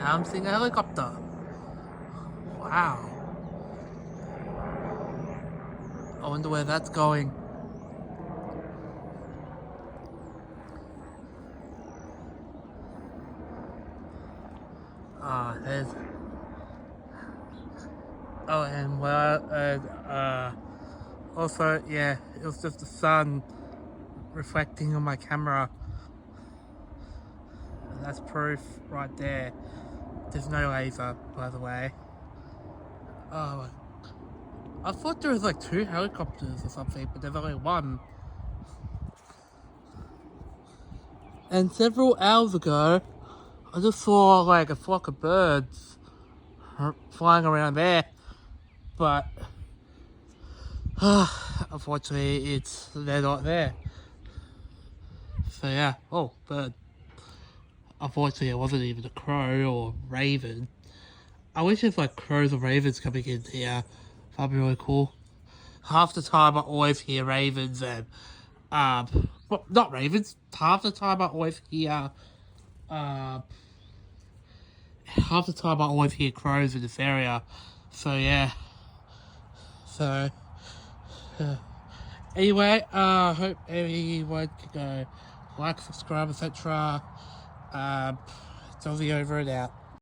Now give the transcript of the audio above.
Now I'm seeing a helicopter. Wow. I wonder where that's going. There's... Oh, and also, yeah, it was just the sun reflecting on my camera. And that's proof right there. There's no laser, by the way. Oh, I thought there was like 2 helicopters or something, but there's only 1. And several hours ago, I just saw like a flock of birds flying around there, but unfortunately they're not there. So yeah, oh, bird. Unfortunately it wasn't even a crow or raven. I wish there's like crows or ravens coming in here. That'd be really cool. Half the time I always hear ravens and well, not ravens. Half the time I always hear crows in this area. So yeah. So anyway, hope everyone can go like, subscribe, etc. It's Ozzy over and out.